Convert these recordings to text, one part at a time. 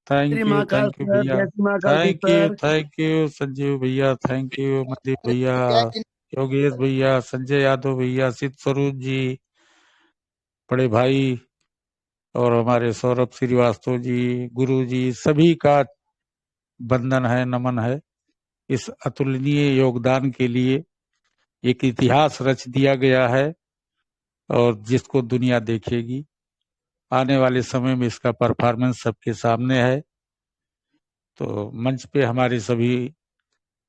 Thank Shri you Mahakal thank you sir, भैया। जय श्री महाकाल की सर। थैंक यू संजीव भैया, थैंक यू मनदीप भैया, योगेश भैया, संजय यादव भैया, सिद्ध स्वरूप जी, बड़े भाई, और हमारे सौरभ श्रीवास्तव जी, गुरु जी, सभी का वंदन है, नमन है इस अतुलनीय योगदान के लिए। एक इतिहास रच दिया गया है और जिसको दुनिया देखेगी। आने वाले समय में इसका परफॉर्मेंस सबके सामने है। तो मंच पे हमारे सभी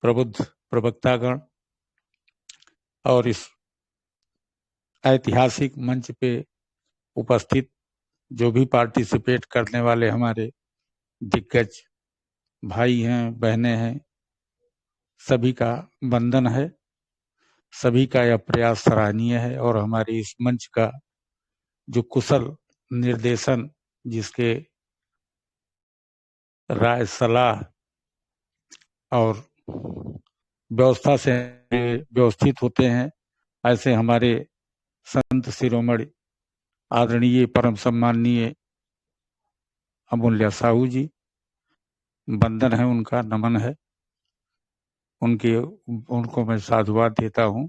प्रबुद्ध प्रवक्तागण और इस ऐतिहासिक मंच पे उपस्थित जो भी पार्टिसिपेट करने वाले हमारे दिग्गज भाई हैं, बहनें हैं, सभी का वंदन है। सभी का यह प्रयास सराहनीय है और हमारे इस मंच का जो कुशल निर्देशन, जिसके राय सलाह और व्यवस्था से व्यवस्थित होते हैं, ऐसे हमारे संत शिरोमणि आदरणीय परम सम्माननीय अमूल्य साहू जी, वंदन है उनका, नमन है उनको मैं साधुवाद देता हूँ।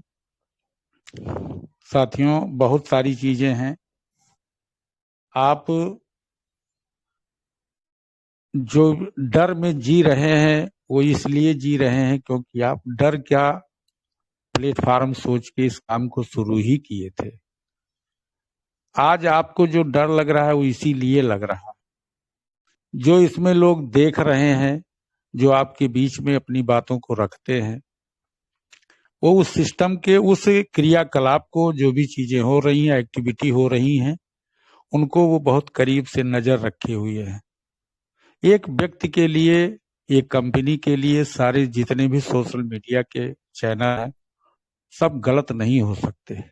साथियों, बहुत सारी चीजें हैं। आप जो डर में जी रहे हैं वो इसलिए जी रहे हैं क्योंकि आप डर क्या प्लेटफॉर्म सोच के इस काम को शुरू ही किए थे। आज आपको जो डर लग रहा है वो इसीलिए लग रहा है। जो इसमें लोग देख रहे हैं, जो आपके बीच में अपनी बातों को रखते हैं, वो उस सिस्टम के उस क्रियाकलाप को, जो भी चीजें हो रही हैं, एक्टिविटी हो रही हैं, उनको वो बहुत करीब से नजर रखे हुए हैं। एक व्यक्ति के लिए, एक कंपनी के लिए सारे जितने भी सोशल मीडिया के चैनल हैं, सब गलत नहीं हो सकते।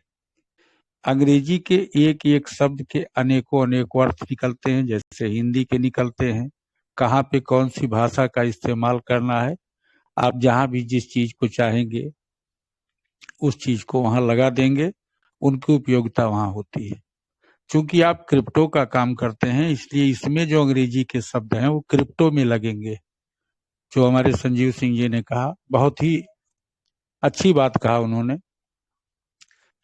अंग्रेजी के एक एक शब्द के अनेकों अनेकों अर्थ निकलते हैं, जैसे हिंदी के निकलते हैं। कहाँ पे कौन सी भाषा का इस्तेमाल करना है, आप जहां भी जिस चीज को चाहेंगे उस चीज को वहां लगा देंगे, उनकी उपयोगिता वहां होती है। चूंकि आप क्रिप्टो का काम करते हैं, इसलिए इसमें जो अंग्रेजी के शब्द हैं वो क्रिप्टो में लगेंगे। जो हमारे संजीव सिंह जी ने कहा, बहुत ही अच्छी बात कहा उन्होंने,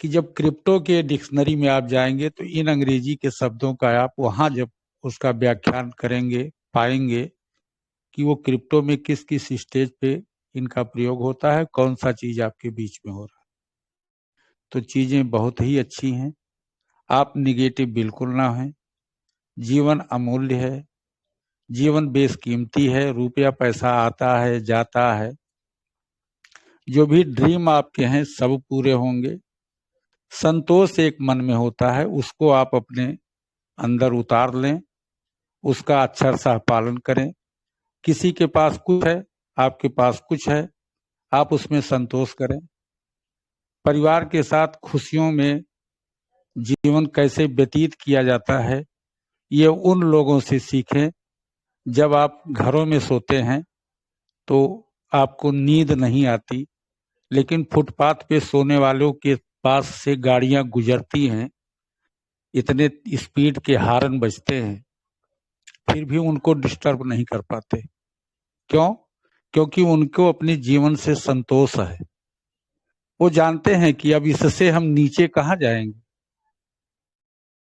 कि जब क्रिप्टो के डिक्शनरी में आप जाएंगे तो इन अंग्रेजी के शब्दों का आप वहां जब उसका व्याख्यान करेंगे, पाएंगे कि वो क्रिप्टो में किस किस स्टेज पे इनका प्रयोग होता है, कौन सा चीज आपके बीच में हो रहा है। तो चीजें बहुत ही अच्छी हैं। आप निगेटिव बिल्कुल ना हैं। जीवन अमूल्य है, जीवन बेशकीमती है। रुपया पैसा आता है, जाता है। जो भी ड्रीम आपके हैं सब पूरे होंगे। संतोष एक मन में होता है, उसको आप अपने अंदर उतार लें, उसका अक्षरशः पालन करें। किसी के पास कुछ है, आपके पास कुछ है, आप उसमें संतोष करें। परिवार के साथ खुशियों में जीवन कैसे व्यतीत किया जाता है, ये उन लोगों से सीखें। जब आप घरों में सोते हैं तो आपको नींद नहीं आती, लेकिन फुटपाथ पे सोने वालों के पास से गाड़ियां गुजरती हैं, इतने स्पीड के हॉर्न बजते हैं, फिर भी उनको डिस्टर्ब नहीं कर पाते। क्यों? क्योंकि उनको अपने जीवन से संतोष है। वो जानते हैं कि अब इससे हम नीचे कहाँ जाएंगे।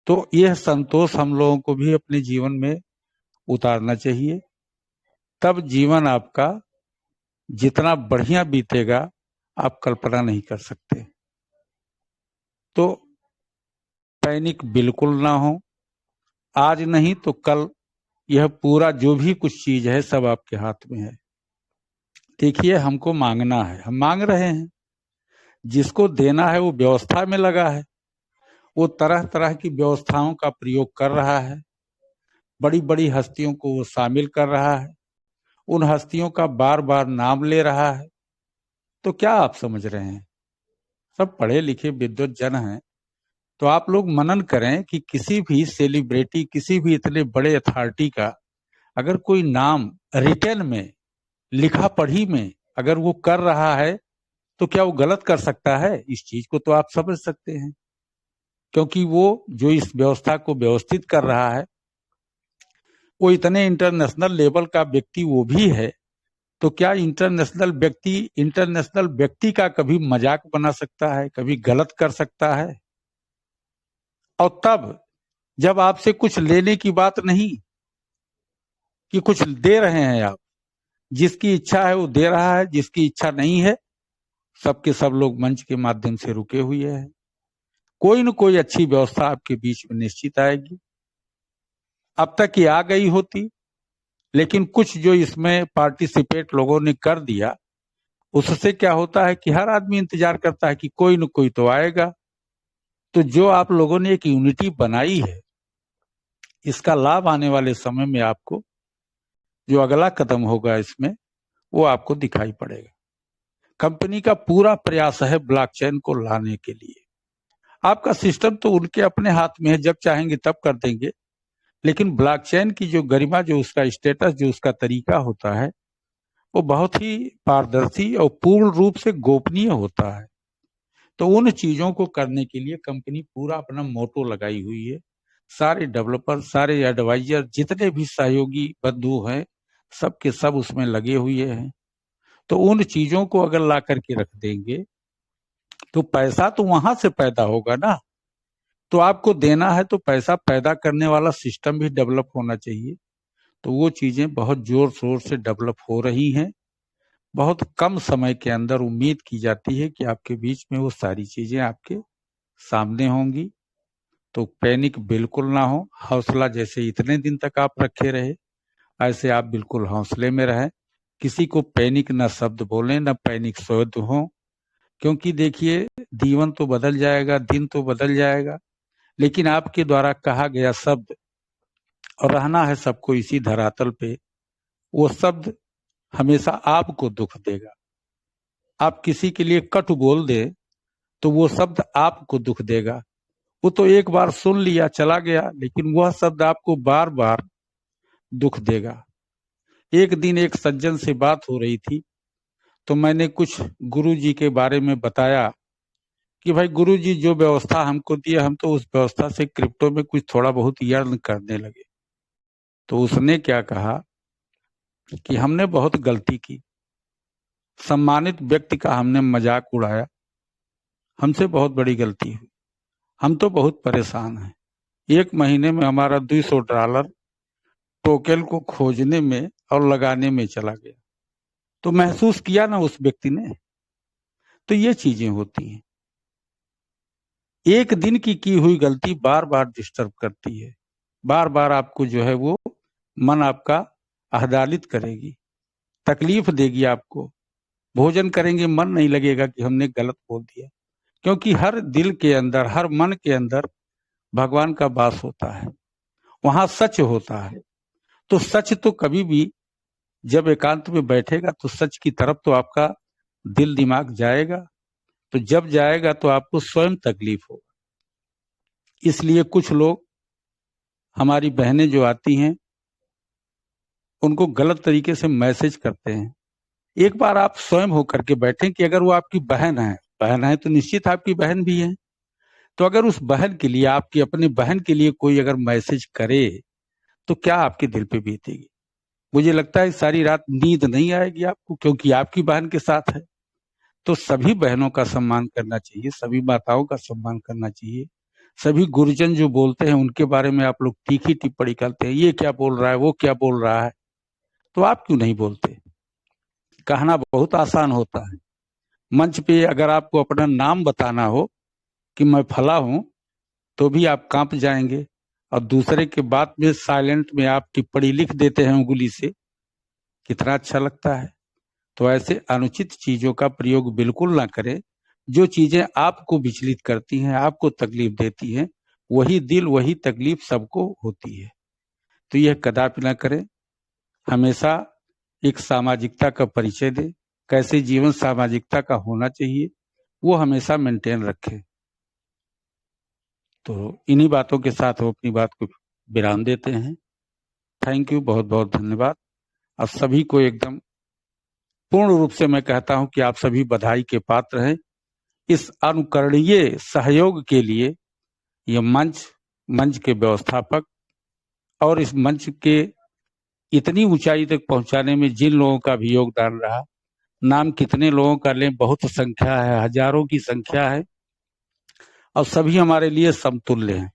तो यह संतोष हम लोगों को भी अपने जीवन में उतारना चाहिए। तब जीवन आपका जितना बढ़िया बीतेगा आप कल्पना नहीं कर सकते। तो पैनिक बिल्कुल ना हो। आज नहीं तो कल यह पूरा जो भी कुछ चीज है सब आपके हाथ में है। देखिए, हमको मांगना है, हम मांग रहे हैं। जिसको देना है वो व्यवस्था में लगा है, वो तरह तरह की व्यवस्थाओं का प्रयोग कर रहा है। बड़ी बड़ी हस्तियों को वो शामिल कर रहा है, उन हस्तियों का बार बार नाम ले रहा है। तो क्या आप समझ रहे हैं? सब पढ़े लिखे विद्वत जन हैं। तो आप लोग मनन करें कि किसी भी सेलिब्रिटी, किसी भी इतने बड़े अथॉरिटी का अगर कोई नाम रिटर्न में, लिखा पढ़ी में अगर वो कर रहा है तो क्या वो गलत कर सकता है? इस चीज को तो आप समझ सकते हैं। क्योंकि वो जो इस व्यवस्था को व्यवस्थित कर रहा है वो इतने इंटरनेशनल लेवल का व्यक्ति वो भी है, तो क्या इंटरनेशनल व्यक्ति का कभी मजाक बना सकता है, कभी गलत कर सकता है? और तब जब आपसे कुछ लेने की बात नहीं कि कुछ दे रहे हैं आप, जिसकी इच्छा है वो दे रहा है, जिसकी इच्छा नहीं है सबके सब लोग मंच के माध्यम से रुके हुए हैं। कोई न कोई अच्छी व्यवस्था आपके बीच में निश्चित आएगी। अब तक ये आ गई होती, लेकिन कुछ जो इसमें पार्टिसिपेट लोगों ने कर दिया, उससे क्या होता है कि हर आदमी इंतजार करता है कि कोई न कोई तो आएगा। तो जो आप लोगों ने एक यूनिटी बनाई है, इसका लाभ आने वाले समय में आपको जो अगला कदम होगा इसमें वो आपको दिखाई पड़ेगा। कंपनी का पूरा प्रयास है ब्लॉकचेन को लाने के लिए। आपका सिस्टम तो उनके अपने हाथ में है, जब चाहेंगे तब कर देंगे, लेकिन ब्लॉकचेन की जो गरिमा, जो उसका स्टेटस, जो उसका तरीका होता है, वो बहुत ही पारदर्शी और पूर्ण रूप से गोपनीय होता है। तो उन चीजों को करने के लिए कंपनी पूरा अपना मोटो लगाई हुई है। सारे डेवलपर, सारे एडवाइजर, जितने भी सहयोगी बंधु हैं, सब के सब उसमें लगे हुए हैं। तो उन चीजों को अगर ला करके रख देंगे तो पैसा तो वहां से पैदा होगा ना। तो आपको देना है तो पैसा पैदा करने वाला सिस्टम भी डेवलप होना चाहिए। तो वो चीजें बहुत जोर शोर से डेवलप हो रही हैं। बहुत कम समय के अंदर उम्मीद की जाती है कि आपके बीच में वो सारी चीजें आपके सामने होंगी। तो पैनिक बिल्कुल ना हो, हौसला जैसे इतने दिन तक आप रखे रहे, ऐसे आप बिल्कुल हौसले में रहें। किसी को पैनिक न शब्द बोलें, न पैनिक शब्द हो, क्योंकि देखिए जीवन तो बदल जाएगा, दिन तो बदल जाएगा, लेकिन आपके द्वारा कहा गया शब्द, और रहना है सबको इसी धरातल पे, वो शब्द हमेशा आपको दुख देगा। आप किसी के लिए कटु बोल दे तो वो शब्द आपको दुख देगा। वो तो एक बार सुन लिया चला गया, लेकिन वह शब्द आपको बार बार दुख देगा। एक दिन एक सज्जन से बात हो रही थी, तो मैंने कुछ गुरु जी के बारे में बताया कि भाई गुरु जी जो व्यवस्था हमको दी, हम तो उस व्यवस्था से क्रिप्टो में कुछ थोड़ा बहुत अर्न करने लगे। तो उसने क्या कहा कि हमने बहुत गलती की, सम्मानित व्यक्ति का हमने मजाक उड़ाया, हमसे बहुत बड़ी गलती हुई, हम तो बहुत परेशान हैं। एक महीने में हमारा $200 टोकन को खोजने में और लगाने में चला गया। तो महसूस किया ना उस व्यक्ति ने। तो ये चीजें होती हैं। एक दिन की हुई गलती बार बार डिस्टर्ब करती है, बार बार आपको जो है वो मन आपका आह्लादित करेगी, तकलीफ देगी आपको। भोजन करेंगे मन नहीं लगेगा कि हमने गलत बोल दिया, क्योंकि हर दिल के अंदर, हर मन के अंदर भगवान का वास होता है, वहां सच होता है। तो सच तो कभी भी जब एकांत में बैठेगा तो सच की तरफ तो आपका दिल दिमाग जाएगा। तो जब जाएगा तो आपको स्वयं तकलीफ होगा। इसलिए कुछ लोग, हमारी बहनें जो आती हैं, उनको गलत तरीके से मैसेज करते हैं। एक बार आप स्वयं होकर के बैठें कि अगर वो आपकी बहन है तो निश्चित आपकी बहन भी है। तो अगर उस बहन के लिए, आपकी अपने बहन के लिए कोई अगर मैसेज करे तो क्या आपके दिल पे बीतेगी? मुझे लगता है सारी रात नींद नहीं आएगी आपको, क्योंकि आपकी बहन के साथ है। तो सभी बहनों का सम्मान करना चाहिए, सभी माताओं का सम्मान करना चाहिए। सभी गुरुजन जो बोलते हैं उनके बारे में आप लोग तीखी टिप्पणी करते हैं, ये क्या बोल रहा है, वो क्या बोल रहा है। तो आप क्यों नहीं बोलते? कहना बहुत आसान होता है। मंच पे अगर आपको अपना नाम बताना हो कि मैं फला हूं, तो भी आप कांप जाएंगे। और दूसरे के बात में साइलेंट में आप टिप्पणी लिख देते हैं उंगली से, कितना अच्छा लगता है। तो ऐसे अनुचित चीजों का प्रयोग बिल्कुल ना करें। जो चीजें आपको विचलित करती हैं, आपको तकलीफ देती हैं, वही दिल, वही तकलीफ सबको होती है। तो यह कदापि ना करें। हमेशा एक सामाजिकता का परिचय दें, कैसे जीवन सामाजिकता का होना चाहिए वो हमेशा मेंटेन रखें। तो इन्हीं बातों के साथ हम अपनी बात को विराम देते हैं। थैंक यू, बहुत बहुत धन्यवाद। और सभी को एकदम पूर्ण रूप से मैं कहता हूं कि आप सभी बधाई के पात्र हैं इस अनुकरणीय सहयोग के लिए। ये मंच के व्यवस्थापक और इस मंच के इतनी ऊंचाई तक पहुंचाने में जिन लोगों का भी योगदान रहा, नाम कितने लोगों का लें, बहुत संख्या है, हजारों की संख्या है, और सभी हमारे लिए समतुल्य हैं।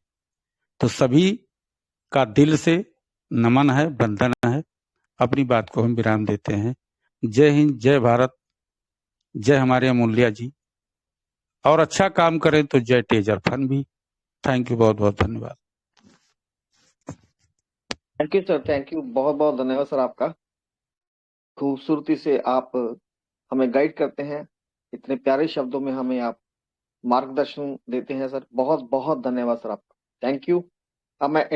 तो सभी का दिल से नमन है, वंदन है। अपनी बात को हम विराम देते हैं। जय हिंद, जय भारत, जय हमारे अमूल्या जी। और अच्छा काम करें तो जय टेजर फन भी। थैंक यू, बहुत बहुत धन्यवाद। Thank you sir, thank you, बहुत बहुत धन्यवाद सर आपका। खूबसूरती से आप हमें गाइड करते हैं, इतने प्यारे शब्दों में हमें आप मार्गदर्शन देते हैं सर। बहुत बहुत धन्यवाद सर आपका, थैंक यू। अब मैं